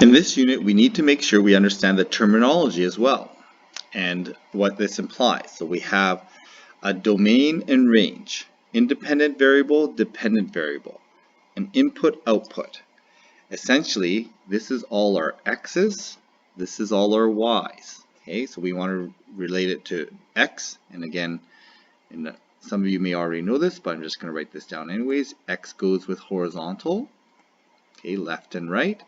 In this unit, we need to make sure we understand the terminology as well and what this implies. So we have a domain and range, independent variable, dependent variable, an input-output. Essentially, this is all our x's, this is all our y's. Okay, so we want to relate it to x, and again, some of you may already know this, but I'm just going to write this down anyways. X goes with horizontal, okay, left and right.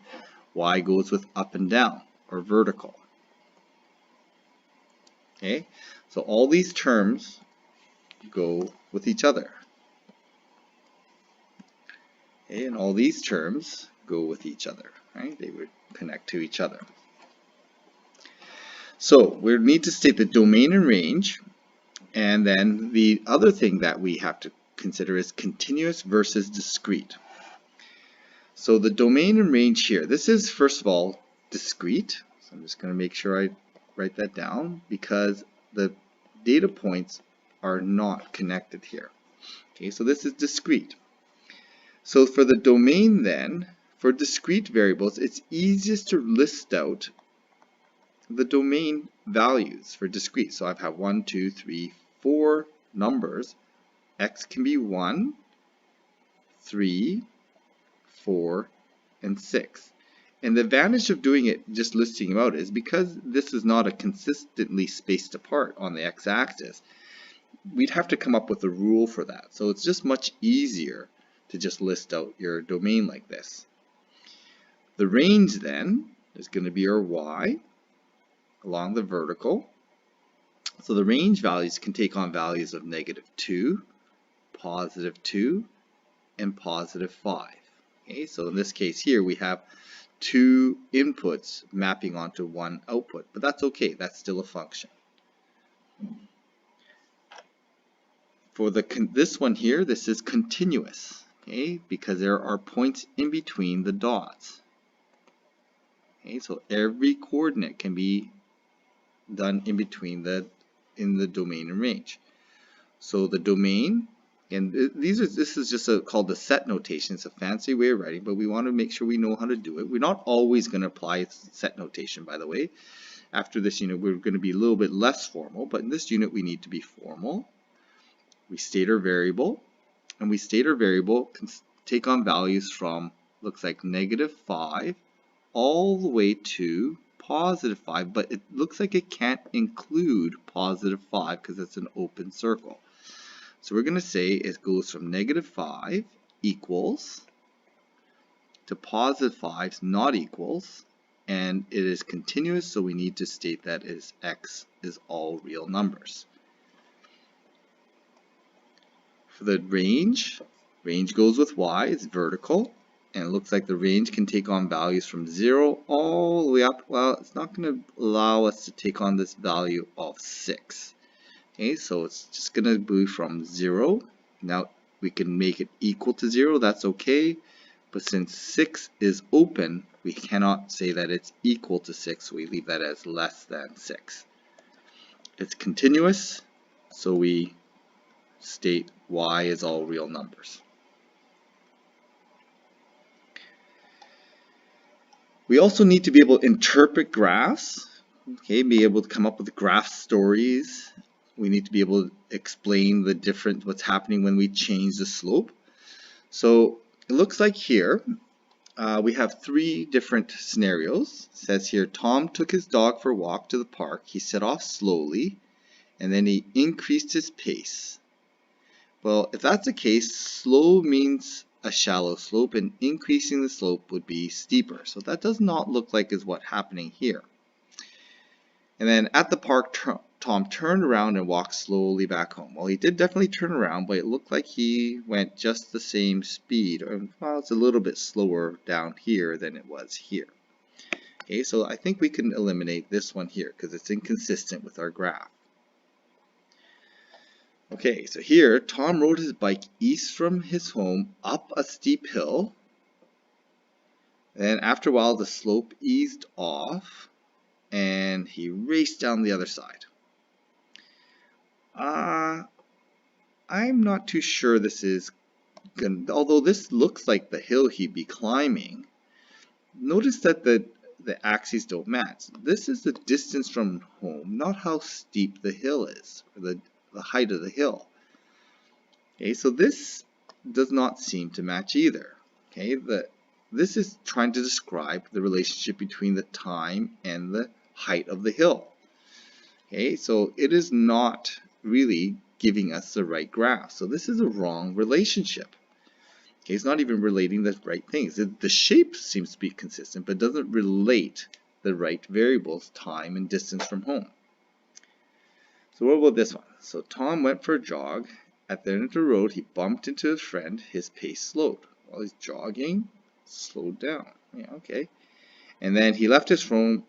Y goes with up and down, or vertical. Okay, so all these terms go with each other. Okay, and all these terms go with each other, right? They would connect to each other. So we need to state the domain and range, and then the other thing that we have to consider is continuous versus discrete. So the domain and range here, this is first of all discrete. So I'm just going to make sure I write that down because the data points are not connected here. Okay, so this is discrete. So for the domain then, for discrete variables, it's easiest to list out the domain values for discrete. So I have 1, 2, 3, 4 numbers. X can be 1, 3, 4, and 6. And the advantage of doing it, just listing them out, is because this is not a consistently spaced apart on the x-axis, we'd have to come up with a rule for that. So it's just much easier to just list out your domain like this. The range then is going to be our y along the vertical. So the range values can take on values of -2, +2, and +5. Okay, so in this case here we have 2 inputs mapping onto 1 output, but that's okay, that's still a function. For this one here, this is continuous, okay, because there are points in between the dots. Okay, so every coordinate can be done in between in the domain and range. So the domain, and this is just called the set notation. It's a fancy way of writing, but we want to make sure we know how to do it. We're not always going to apply set notation, by the way. After this unit, we're going to be a little bit less formal, but in this unit, we need to be formal. We state our variable, and we state our variable can take on values from, looks like -5 all the way to +5, but it looks like it can't include +5 because it's an open circle. So we're going to say it goes from -5 equals to +5 not equals, and it is continuous, so we need to state that x is all real numbers. For the range goes with y, it's vertical, and it looks like the range can take on values from 0 all the way up. Well, it's not going to allow us to take on this value of 6. Okay, so it's just going to be from 0. Now we can make it equal to 0, that's okay. But since 6 is open, we cannot say that it's equal to 6, so we leave that as less than 6. It's continuous, so we state y is all real numbers. We also need to be able to interpret graphs, okay, be able to come up with graph stories. We need to be able to explain the what's happening when we change the slope. So it looks like here we have 3 different scenarios. It says here, Tom took his dog for a walk to the park. He set off slowly, and then he increased his pace. Well, if that's the case, slow means a shallow slope, and increasing the slope would be steeper. So that does not look like is what's happening here. And then at the park, Tom turned around and walked slowly back home. Well, he did definitely turn around, but it looked like he went just the same speed. Well, it's a little bit slower down here than it was here. Okay, so I think we can eliminate this one here because it's inconsistent with our graph. Okay, so here Tom rode his bike east from his home up a steep hill. Then after a while the slope eased off and he raced down the other side. I'm not too sure this is good, although this looks like the hill he'd be climbing. Notice that the the axes don't match. This is the distance from home, not how steep the hill is, or the height of the hill. Okay, so this does not seem to match either. Okay, this is trying to describe the relationship between the time and the height of the hill. Okay, so it is not really giving us the right graph. So this is a wrong relationship. Okay, it's not even relating the right things. The shape seems to be consistent, but doesn't relate the right variables, time and distance from home. So what about this one? So Tom went for a jog. At the end of the road, he bumped into his friend. His pace slowed. While he's jogging, slowed down. Yeah, okay. And then he left his phone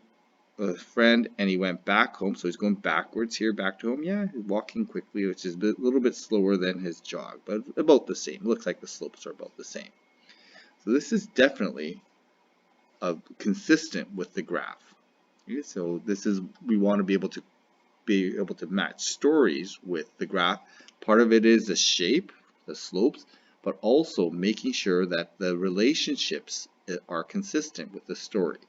with a friend and he went back home. So he's going backwards here, back to home. Yeah, he's walking quickly, which is a little bit slower than his jog, but about the same. Looks like the slopes are about the same. So this is definitely consistent with the graph. Okay, so this is, we want to be able to match stories with the graph. Part of it is the shape, the slopes, but also making sure that the relationships are consistent with the story.